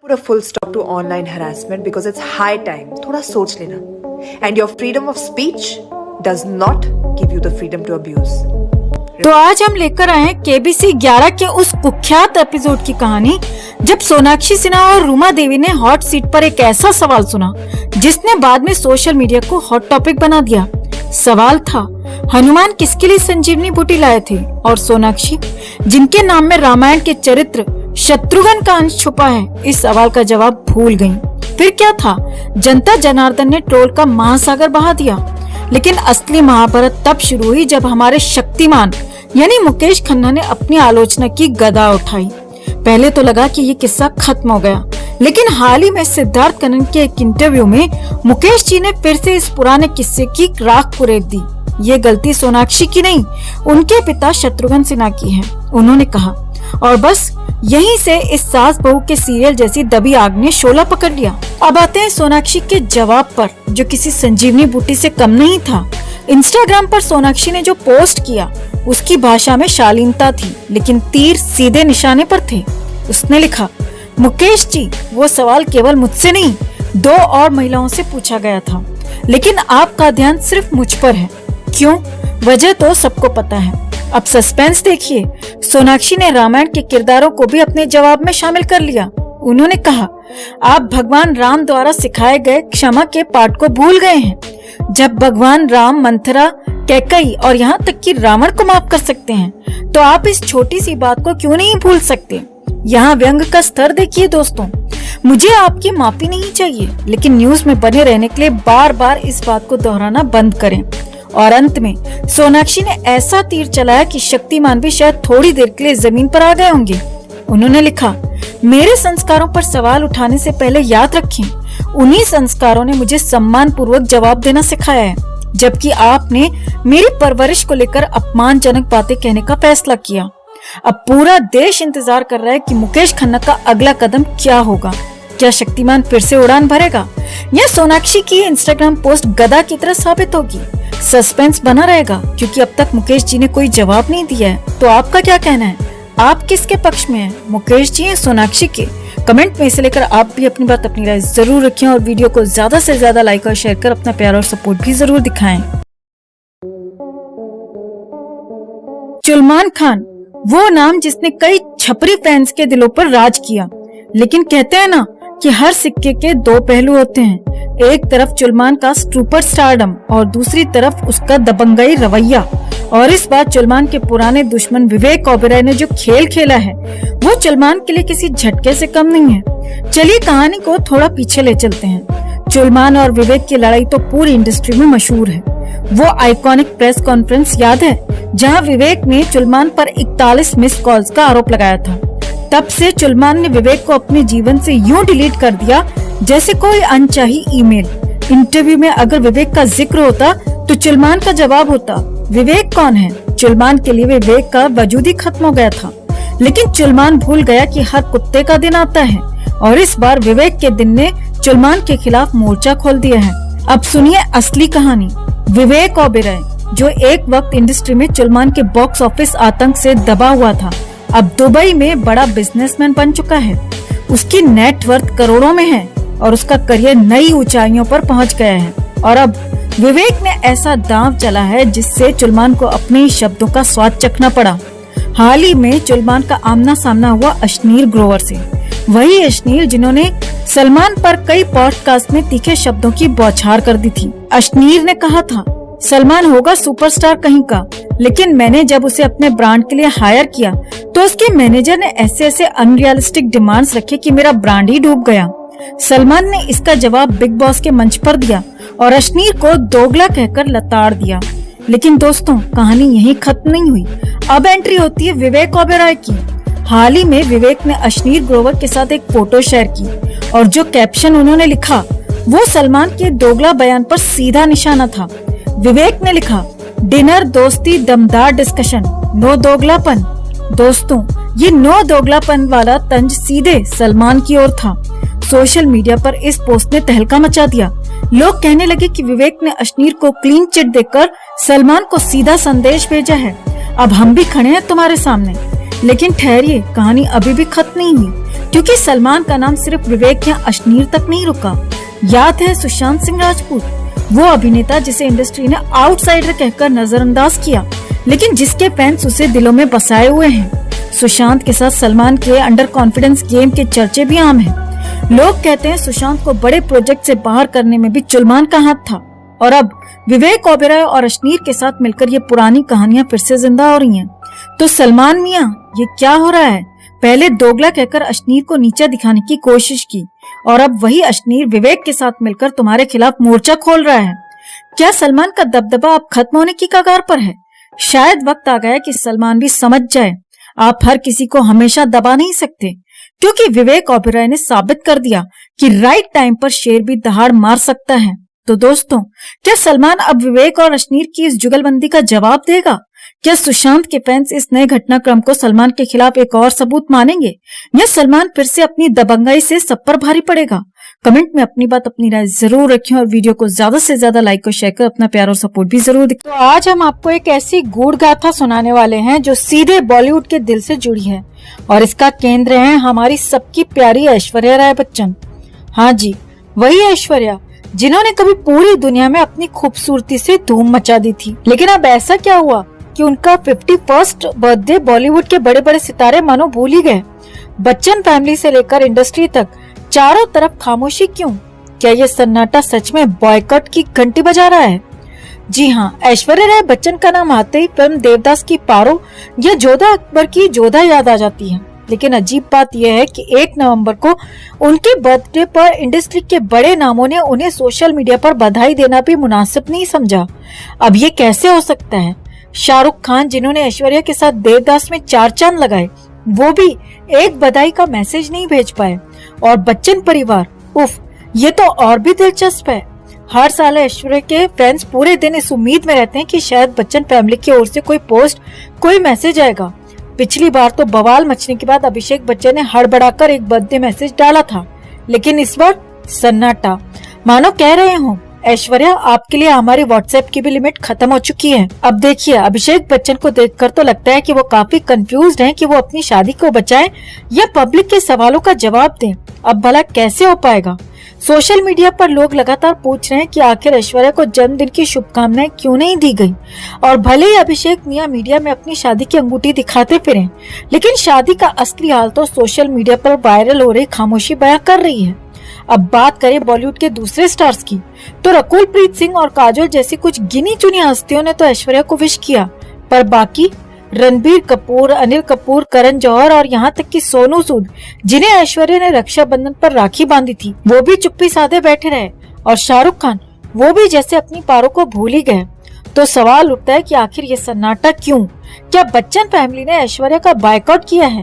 put a full stop to online harassment because it's high time. थोड़ा सोच लेना. And your freedom of speech does not give you the freedom to abuse. तो आज हम लेकर आए हैं केबीसी 11 के उस कुख्यात एपिसोड की कहानी जब सोनाक्षी सिन्हा और रूमा देवी ने हॉट सीट पर एक ऐसा सवाल सुना जिसने बाद में सोशल मीडिया को हॉट टॉपिक बना दिया। सवाल था, हनुमान किसके लिए संजीवनी बूटी लाए थे? और सोनाक्षी, जिनके नाम में रामायण के चरित्र शत्रुघ्न का अंश छुपा है, इस सवाल का जवाब भूल गईं। फिर क्या था? जनता जनार्दन ने ट्रोल का महासागर बहा दिया। लेकिन असली महाभारत तब शुरू हुई जब हमारे शक्तिमान यानी मुकेश खन्ना ने अपनी आलोचना की गदा उठाई। पहले तो लगा कि ये किस्सा खत्म हो गया, लेकिन हाल ही में सिद्धार्थ कनन के एक इंटरव्यू में मुकेश जी ने फिर से इस पुराने किस्से की राख कुरेद दी। ये गलती सोनाक्षी की नहीं, उनके पिता शत्रुघ्न सिन्हा की है, उन्होंने कहा। और बस यहीं से इस सास बहू के सीरियल जैसी दबी आग ने शोला पकड़ लिया। अब आते हैं सोनाक्षी के जवाब पर, जो किसी संजीवनी बूटी से कम नहीं था। इंस्टाग्राम पर सोनाक्षी ने जो पोस्ट किया उसकी भाषा में शालीनता थी, लेकिन तीर सीधे निशाने पर थे। उसने लिखा, मुकेश जी, वो सवाल केवल मुझसे नहीं 2 और महिलाओं से पूछा गया था, लेकिन आपका ध्यान सिर्फ मुझ पर है। क्यों? वजह तो सबको पता है। अब सस्पेंस देखिए। सोनाक्षी ने रामायण के किरदारों को भी अपने जवाब में शामिल कर लिया। उन्होंने कहा, आप भगवान राम द्वारा सिखाए गए क्षमा के पाठ को भूल गए हैं। जब भगवान राम मंथरा, कैकई और यहाँ तक कि रावण को माफ कर सकते हैं, तो आप इस छोटी सी बात को क्यों नहीं भूल सकते? यहाँ व्यंग का स्तर देखिए दोस्तों। मुझे आपकी माफी नहीं चाहिए, लेकिन न्यूज में बने रहने के लिए बार बार इस बात को दोहराना बंद करें। और अंत में सोनाक्षी ने ऐसा तीर चलाया कि शक्तिमान भी शायद थोड़ी देर के लिए जमीन पर आ गए होंगे। उन्होंने लिखा, मेरे संस्कारों पर सवाल उठाने से पहले याद रखें, उन्हीं संस्कारों ने मुझे सम्मान पूर्वक जवाब देना सिखाया है, जबकि आपने मेरी परवरिश को लेकर अपमानजनक बातें कहने का फैसला किया। अब पूरा देश इंतजार कर रहा है कि मुकेश खन्ना का अगला कदम क्या होगा। क्या शक्तिमान फिर से उड़ान भरेगा या सोनाक्षी की इंस्टाग्राम पोस्ट गदा की तरह साबित होगी? सस्पेंस बना रहेगा, क्योंकि अब तक मुकेश जी ने कोई जवाब नहीं दिया है। तो आपका क्या कहना है? आप किसके पक्ष में हैं, मुकेश जी या सोनाक्षी के? कमेंट में इसे लेकर आप भी अपनी बात, अपनी राय जरूर रखें और वीडियो को ज्यादा से ज्यादा लाइक और शेयर कर अपना प्यार और सपोर्ट भी जरूर दिखाएं। सलमान खान, वो नाम जिसने कई छपरी फैंस के दिलों पर राज किया। लेकिन कहते हैं ना कि हर सिक्के के 2 पहलू होते हैं। एक तरफ सलमान का सुपर स्टारडम और दूसरी तरफ उसका दबंगई रवैया। और इस बार सलमान के पुराने दुश्मन विवेक ओबेरॉय ने जो खेल खेला है वो सलमान के लिए किसी झटके से कम नहीं है। चलिए कहानी को थोड़ा पीछे ले चलते हैं। सलमान और विवेक की लड़ाई तो पूरी इंडस्ट्री में मशहूर है। वो आइकॉनिक प्रेस कॉन्फ्रेंस याद है जहां विवेक ने सलमान पर 41 मिस कॉल्स का आरोप लगाया था। तब से सलमान ने विवेक को अपने जीवन से यूं डिलीट कर दिया जैसे कोई अनचाही ईमेल। इंटरव्यू में अगर विवेक का जिक्र होता तो सलमान का जवाब होता, विवेक कौन है? सलमान के लिए विवेक का वजूद ही खत्म हो गया था। लेकिन सलमान भूल गया कि हर कुत्ते का दिन आता है, और इस बार विवेक के दिन ने सलमान के खिलाफ मोर्चा खोल दिया है। अब सुनिए असली कहानी। विवेक ओबेरॉय, जो एक वक्त इंडस्ट्री में सलमान के बॉक्स ऑफिस आतंक से दबा हुआ था, अब दुबई में बड़ा बिजनेसमैन बन चुका है। उसकी नेटवर्थ करोड़ों में है और उसका करियर नई ऊंचाइयों पर पहुंच गया है। और अब विवेक ने ऐसा दांव चला है जिससे सलमान को अपने ही शब्दों का स्वाद चखना पड़ा। हाल ही में सलमान का आमना सामना हुआ अश्नीर ग्रोवर से। वही अश्नीर जिन्होंने सलमान पर कई पॉडकास्ट में तीखे शब्दों की बौछार कर दी थी। अश्नीर ने कहा था, सलमान होगा सुपरस्टार कहीं का, लेकिन मैंने जब उसे अपने ब्रांड के लिए हायर किया तो उसके मैनेजर ने ऐसे ऐसे अनरियलिस्टिक डिमांड्स रखे कि मेरा ब्रांड ही डूब गया। सलमान ने इसका जवाब बिग बॉस के मंच पर दिया और अश्नीर को दोगला कहकर लताड़ दिया। लेकिन दोस्तों, कहानी यहीं खत्म नहीं हुई। अब एंट्री होती है विवेक ओबेरॉय की। हाल ही में विवेक ने अश्नीर ग्रोवर के साथ एक फोटो शेयर की और जो कैप्शन उन्होंने लिखा वो सलमान के दोगला बयान पर सीधा निशाना था। विवेक ने लिखा, डिनर, दोस्ती, दमदार डिस्कशन, नो दोगलापन। दोस्तों, ये नो दोगलापन वाला तंज सीधे सलमान की ओर था। सोशल मीडिया पर इस पोस्ट ने तहलका मचा दिया। लोग कहने लगे कि विवेक ने अश्नीर को क्लीन चिट देकर सलमान को सीधा संदेश भेजा है, अब हम भी खड़े हैं तुम्हारे सामने। लेकिन ठहरिए, कहानी अभी भी खत्म नहीं हुई। क्योंकि सलमान का नाम सिर्फ विवेक या अश्नीर तक नहीं रुका। याद है सुशांत सिंह राजपूत, वो अभिनेता जिसे इंडस्ट्री ने आउटसाइडर कहकर नजरअंदाज किया, लेकिन जिसके फैंस उसे दिलों में बसाए हुए हैं। सुशांत के साथ सलमान के अंडर कॉन्फिडेंस गेम के चर्चे भी आम हैं। लोग कहते हैं सुशांत को बड़े प्रोजेक्ट से बाहर करने में भी जुल्मान का हाथ था, और अब विवेक ओबेरॉय और अश्नीर के साथ मिलकर ये पुरानी कहानियां फिर से जिंदा हो रही हैं। तो सलमान मियां, ये क्या हो रहा है? पहले दोगला कहकर अश्नीर को नीचा दिखाने की कोशिश की, और अब वही अश्नीर विवेक के साथ मिलकर तुम्हारे खिलाफ मोर्चा खोल रहा है। क्या सलमान का दबदबा अब खत्म होने की कगार पर है? शायद वक्त आ गया कि सलमान भी समझ जाए, आप हर किसी को हमेशा दबा नहीं सकते, क्योंकि विवेक ओबेरॉय ने साबित कर दिया कि राइट टाइम पर शेर भी दहाड़ मार सकता है। तो दोस्तों, क्या सलमान अब विवेक और अश्नीर की इस जुगलबंदी का जवाब देगा? क्या सुशांत के फैंस इस नए घटनाक्रम को सलमान के खिलाफ एक और सबूत मानेंगे, या सलमान फिर से अपनी दबंगाई से सब पर भारी पड़ेगा? कमेंट में अपनी बात, अपनी राय जरूर रखें, और वीडियो को ज्यादा से ज्यादा लाइक और शेयर कर अपना प्यार और सपोर्ट भी जरूर दें। तो आज हम आपको एक ऐसी गूढ़ गाथा सुनाने वाले हैं जो सीधे बॉलीवुड के दिल से जुड़ी है, और इसका केंद्र है हमारी सबकी प्यारी ऐश्वर्या राय बच्चन। हाँ जी, वही ऐश्वर्या जिन्होंने कभी पूरी दुनिया में अपनी खूबसूरती से धूम मचा दी थी। लेकिन अब ऐसा क्या हुआ कि उनका 51st बर्थडे बॉलीवुड के बड़े बड़े सितारे मानो भूल ही गए। बच्चन फैमिली से लेकर इंडस्ट्री तक चारों तरफ खामोशी क्यों? क्या ये सन्नाटा सच में बॉयकॉट की घंटी बजा रहा है? जी हाँ, ऐश्वर्या राय बच्चन का नाम आते ही फिल्म देवदास की पारो या जोधा अकबर की जोधा याद आ जाती है। लेकिन अजीब बात यह है कि 1 नवंबर को उनके बर्थडे पर इंडस्ट्री के बड़े नामों ने उन्हें सोशल मीडिया पर बधाई देना भी मुनासिब नहीं समझा। अब ये कैसे हो सकता है? शाहरुख खान, जिन्होंने ऐश्वर्या के साथ देवदास में 4 चांद लगाए, वो भी एक बधाई का मैसेज नहीं भेज पाए। और बच्चन परिवार, उफ, ये तो और भी दिलचस्प है। हर साल ऐश्वर्या के फैंस पूरे दिन इस उम्मीद में रहते हैं कि शायद बच्चन फैमिली की ओर से कोई पोस्ट, कोई मैसेज आएगा। पिछली बार तो बवाल मचने के बाद अभिषेक बच्चन ने हड़बड़ाकर एक बर्थडे मैसेज डाला था, लेकिन इस बार सन्नाटा, मानो कह रहे हो ऐश्वर्या, आपके लिए हमारी व्हाट्सएप की भी लिमिट खत्म हो चुकी है। अब देखिए, अभिषेक बच्चन को देखकर तो लगता है कि वो काफी कंफ्यूज्ड हैं कि वो अपनी शादी को बचाएं या पब्लिक के सवालों का जवाब दें। अब भला कैसे हो पाएगा? सोशल मीडिया पर लोग लगातार पूछ रहे हैं कि आखिर ऐश्वर्या को जन्मदिन की शुभकामनाएं क्यों नहीं दी गई। और भले ही अभिषेक मियां मीडिया में अपनी शादी की अंगूठी दिखाते फिरें, लेकिन शादी का असली हाल तो सोशल मीडिया पर वायरल हो रही खामोशी बयां कर रही है। अब बात करें बॉलीवुड के दूसरे स्टार्स की, तो रकुल प्रीत सिंह और काजोल जैसी कुछ गिनी चुनी हस्तियों ने तो ऐश्वर्या को विश किया, पर बाकी रणबीर कपूर, अनिल कपूर, करण जौहर और यहाँ तक कि सोनू सूद, जिन्हें ऐश्वर्या ने रक्षाबंधन पर राखी बांधी थी, वो भी चुप्पी साधे बैठे रहे। और शाहरुख खान, वो भी जैसे अपनी पारों को भूल ही गए। तो सवाल उठता है कि आखिर ये सन्नाटा क्यों? क्या बच्चन फैमिली ने ऐश्वर्या का बायकॉट किया है?